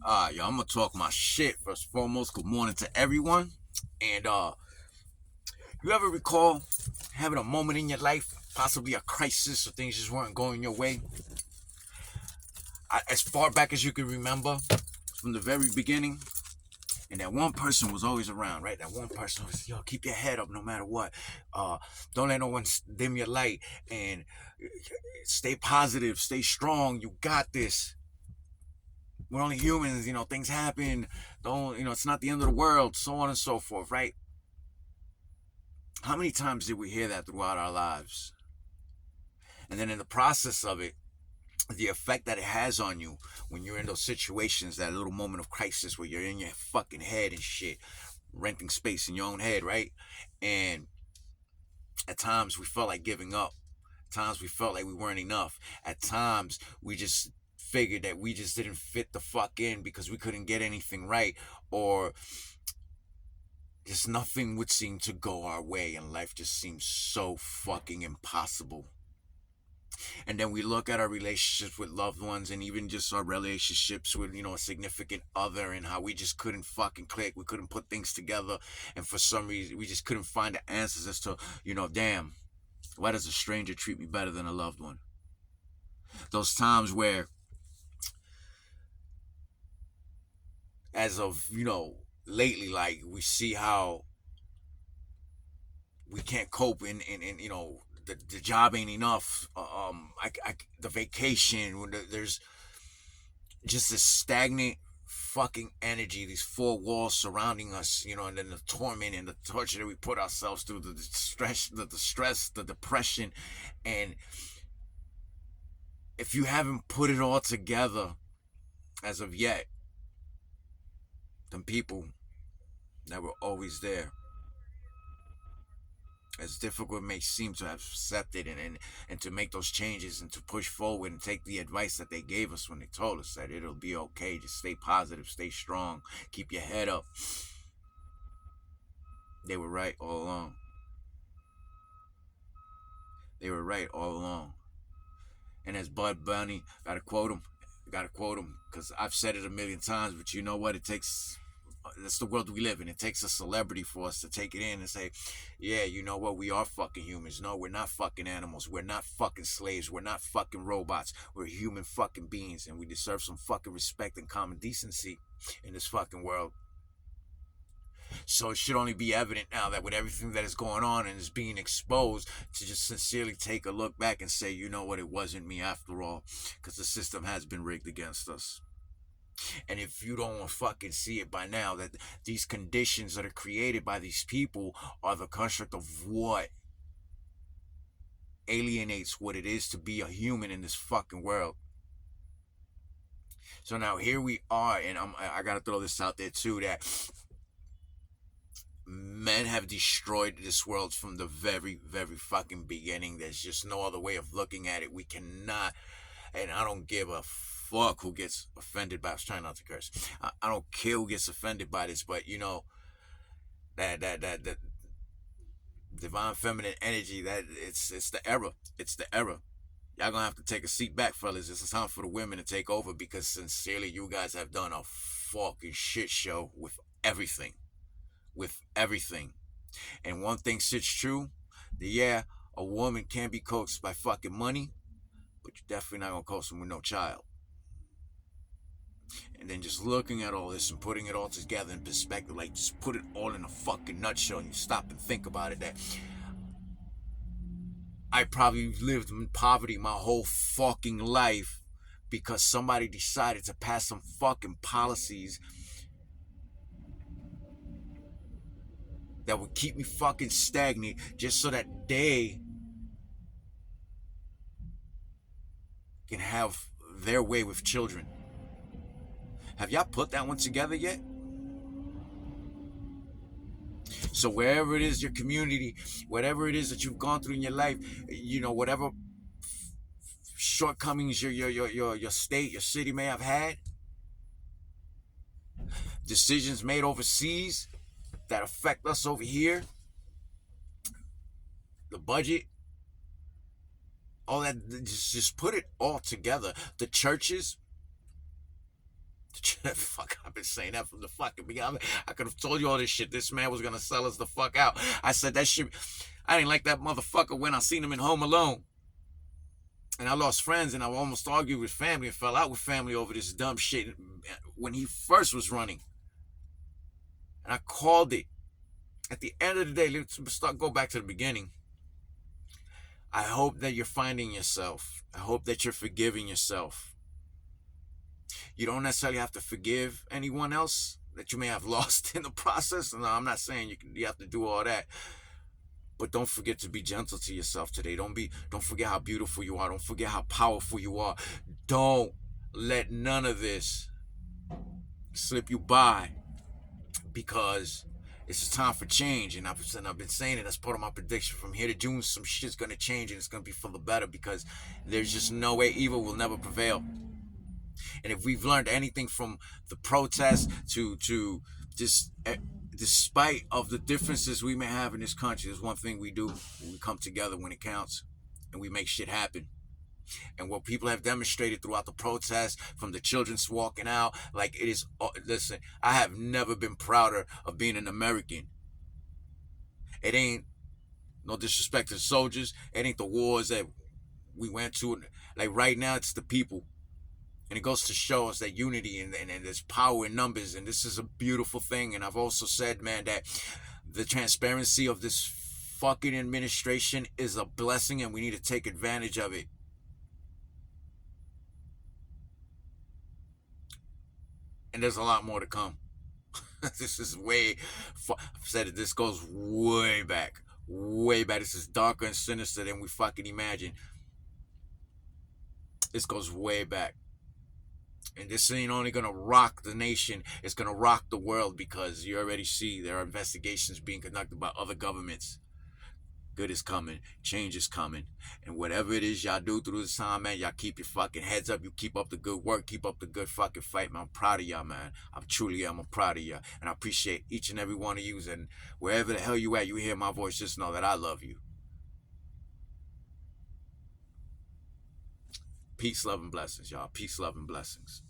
Yo, I'm gonna talk my shit. First and foremost, good morning to everyone. And you ever recall having a moment in your life, possibly a crisis or things just weren't going your way? As far back as you can remember, from the very beginning, and that one person was always around, right? That one person was, yo, keep your head up no matter what. Uh, don't let no one dim your light, and stay positive, stay strong. You got this. We're only humans, things happen. Don't, it's not the end of the world, so on and so forth, right? How many times did we hear that throughout our lives? And then in the process of it, the effect that it has on you when you're in those situations, that little moment of crisis where you're in your fucking head and shit, renting space in your own head, right? And at times we felt like giving up. At times we felt like we weren't enough. At times we just figured that we just didn't fit the fuck in because we couldn't get anything right, or just nothing would seem to go our way and life just seems so fucking impossible. And then we look at our relationships with loved ones and even just our relationships with, a significant other, and how we just couldn't fucking click. We couldn't put things together. And for some reason, we just couldn't find the answers as to, damn, why does a stranger treat me better than a loved one? Those times where, as of, lately, like we see how we can't cope and the job ain't enough. The vacation, there's just this stagnant fucking energy, these four walls surrounding us, and then the torment and the torture that we put ourselves through, the stress, the depression. And if you haven't put it all together as of yet, then people that were always there, as difficult it may seem to have accepted and to make those changes and to push forward and take the advice that they gave us when they told us that it'll be okay, just stay positive, stay strong, keep your head up. They were right all along. They were right all along. And as Bud Bunny, gotta quote him, because I've said it a million times, but you know what? It takes, that's the world we live in. It takes a celebrity for us to take it in and say, yeah, you know what? We are fucking humans. No, we're not fucking animals. We're not fucking slaves. We're not fucking robots. We're human fucking beings, and we deserve some fucking respect and common decency in this fucking world. So it should only be evident now that with everything that is going on and is being exposed, to just sincerely take a look back and say, you know what, it wasn't me after all, because the system has been rigged against us. And if you don't fucking see it by now, that these conditions that are created by these people are the construct of what alienates what it is to be a human in this fucking world. So now here we are, and I gotta throw this out there too, that men have destroyed this world from the very, very fucking beginning. There's just no other way of looking at it. We cannot, and I don't give a fuck who gets offended by. I was trying not to curse. I don't care who gets offended by this, but that divine feminine energy, that it's the era. It's the era. Y'all gonna have to take a seat back, fellas. It's time for the women to take over, because sincerely, you guys have done a fucking shit show with everything. With everything. And one thing sits true, that yeah, a woman can be coaxed by fucking money, but you're definitely not gonna coax them with no child. And then just looking at all this and putting it all together in perspective, like just put it all in a fucking nutshell, and you stop and think about it, that I probably lived in poverty my whole fucking life because somebody decided to pass some fucking policies that would keep me fucking stagnant just so that they can have their way with children. Have y'all put that one together yet? So wherever it is, your community, whatever it is that you've gone through in your life, whatever shortcomings your state, your city may have had, decisions made overseas that affect us over here, the budget, all that, just put it all together. The churches, Fuck, I've been saying that from the fucking beginning. I could have told you all this shit. This man was gonna sell us the fuck out. I said that shit. I didn't like that motherfucker when I seen him in Home Alone. And I lost friends, and I almost argued with family and fell out with family over this dumb shit when he first was running. And I called it. At the end of the day, let's go back to the beginning. I hope that you're finding yourself. I hope that you're forgiving yourself. You don't necessarily have to forgive anyone else that you may have lost in the process. No, I'm not saying you have to do all that. But don't forget to be gentle to yourself today. Don't forget how beautiful you are. Don't forget how powerful you are. Don't let none of this slip you by, because it's a time for change. And I've been saying it. That's part of my prediction. From here to June, some shit's gonna change, and it's gonna be for the better, because there's just no way evil will never prevail. And if we've learned anything from the protests to just, despite of the differences we may have in this country, there's one thing we do: we come together when it counts, and we make shit happen. And what people have demonstrated throughout the protests, from the children's walking out, like, it is, listen, I have never been prouder of being an American. It ain't no disrespect to the soldiers. It ain't the wars that we went to. Like, right now, it's the people. And it goes to show us that unity and there's power in numbers. And this is a beautiful thing. And I've also said, man, that the transparency of this fucking administration is a blessing, and we need to take advantage of it. And there's a lot more to come. This is way, I've said it, this goes way back. Way back. This is darker and sinister than we fucking imagine. This goes way back. And this ain't only going to rock the nation, it's going to rock the world, because you already see there are investigations being conducted by other governments. Good is coming. Change is coming. And whatever it is y'all do through this time, man, y'all keep your fucking heads up. You keep up the good work. Keep up the good fucking fight, man. I'm proud of y'all, man. I'm proud of y'all. And I appreciate each and every one of you. And wherever the hell you at, you hear my voice, just know that I love you. Peace, love, and blessings, y'all. Peace, love, and blessings.